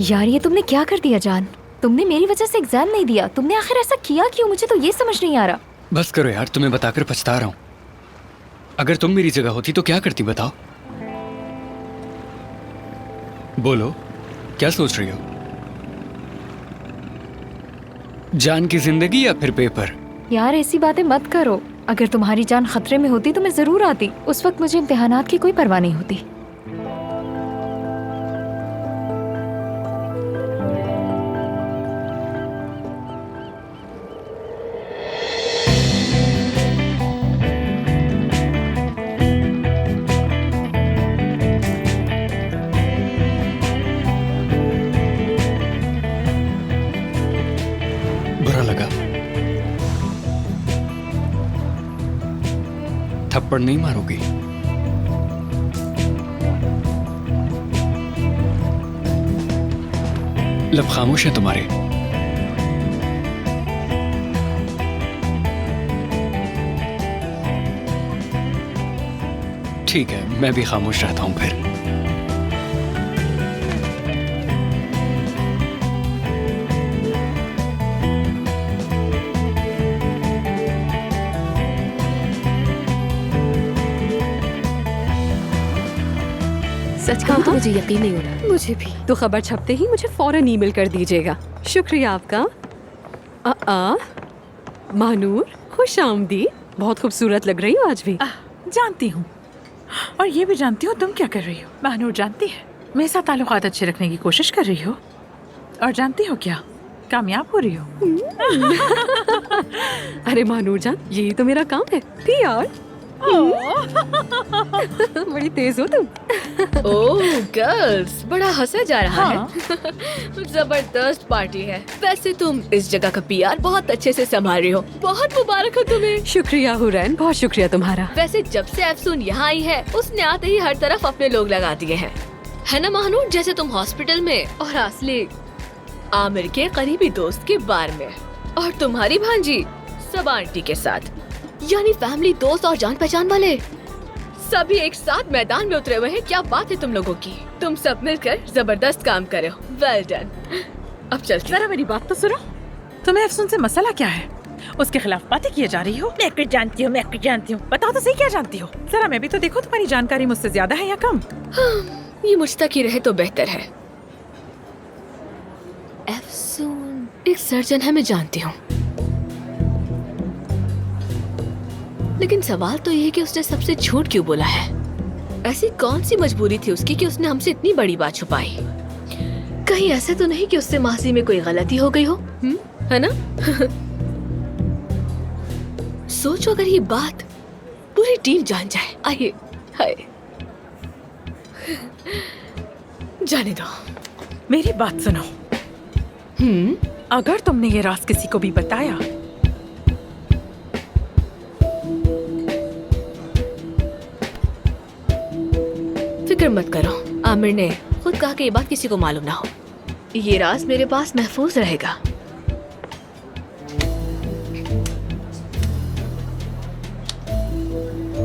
यार ये तुमने क्या कर दिया जान? तुमने मेरी वजह से एग्जाम नहीं दिया। तुमने आखिर ऐसा किया क्यों? मुझे तो ये समझ नहीं आ रहा। बस करो यार, तुम्हें बताकर पछता रहा हूँ। अगर तुम मेरी जगह होती तो क्या करती बताओ? बोलो, क्या सोच रही हो? जान की जिंदगी या फिर पेपर? यार ऐसी बातें मत करो। अगर तुम्हारी जान खतरे में होती तो मैं जरूर आती। उस वक्त मुझे इम्तिहानात की कोई परवाह नहीं होती। बुरा लगा? थप्पड़ नहीं मारोगी? लब खामोश है तुम्हारे। ठीक है, मैं भी खामोश रहता हूं फिर। सच कहूं तो मुझे यकीन नहीं हो रहा। मुझे भी। तो खबर छपते ही मुझे फौरन ईमेल कर दीजिएगा। शुक्रिया आपका। महानूर, खुश आमदीद। बहुत खूबसूरत लग रही हो आज भी। जानती हूँ, और ये भी जानती हूँ तुम क्या कर रही हो। महानूर जानती है मेरे साथ ताल्लुकात अच्छे रखने की कोशिश कर रही हो, और जानती हो क्या, कामयाब हो रही हो। अरे महानूर जान, यही तो मेरा काम है। यार बड़ी तेज हो तुम। ओह गर्ल्स, बड़ा हंसा जा रहा हाँ। है। जबरदस्त पार्टी है। वैसे तुम इस जगह का पीआर बहुत अच्छे से संभाल रही हो। बहुत मुबारक हो तुम्हें। शुक्रिया हुरैन, बहुत शुक्रिया तुम्हारा। वैसे जब से अफसून यहाँ आई है, उसने आते ही हर तरफ अपने लोग लगा दिए हैं, है ना महानूर? जैसे तुम हॉस्पिटल में, और असली आमिर के करीबी दोस्त के बार में, और तुम्हारी भांजी सबा आंटी के साथ, यानी फैमिली, दोस्त और जान पहचान वाले सभी एक साथ मैदान में उतरे हुए हैं। क्या बात है तुम लोगों की। तुम सब मिलकर जबरदस्त काम करे हो। Well done. अब चलते। जरा मेरी बात तो सुनो। तुम्हें अफसून से मसला क्या है? उसके खिलाफ बातें किए जा रही हो। मैं कुछ जानती हूँ, मैं कुछ जानती हूँ। बताओ तो सही, क्या जानती हो? जरा मैं भी तो देखो, तुम्हारी जानकारी मुझसे ज्यादा है या कम? हाँ, ये मुझ तक ही रहे तो बेहतर है। अफसून एक सर्जन है, मैं जानती हूँ, लेकिन सवाल तो ये है कि उसने सबसे झूठ क्यों बोला है। ऐसी कौन सी मजबूरी थी उसकी कि उसने हमसे इतनी बड़ी बात छुपाई? कहीं ऐसा तो नहीं कि उससे माजी में कोई गलती हो गई हो, है ना? सोचो अगर ये बात पूरी टीम जान जाए। आइए, हाय, जाने दो। मेरी बात सुनो। अगर तुमने ये राज किसी को भी बताया, फिक्र मत करो, आमिर ने खुद कहा कि ये बात किसी को मालूम ना हो। ये राज मेरे पास महफूज रहेगा।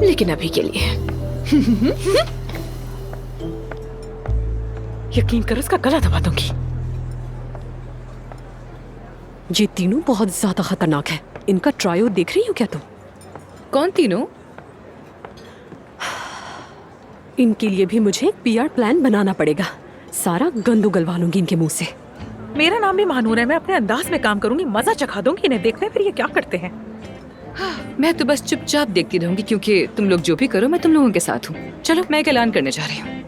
लेकिन अभी के लिए यकीन करो, उसका गला दबा दूंगी। ये तीनों बहुत ज्यादा खतरनाक है। इनका ट्रायो देख रही हो क्या तुम? कौन तीनों? इनके लिए भी मुझे एक पीआर प्लान बनाना पड़ेगा। सारा गंद उगलवा लूंगी इनके मुंह से। मेरा नाम भी महानूर है। मैं अपने अंदाज में काम करूंगी, मजा चखा दूंगी इन्हें। देखते हैं फिर ये क्या करते हैं। मैं तो बस चुपचाप देखती रहूंगी, क्योंकि तुम लोग जो भी करो मैं तुम लोगों के साथ हूँ। चलो, मैं एक ऐलान करने जा रही हूँ।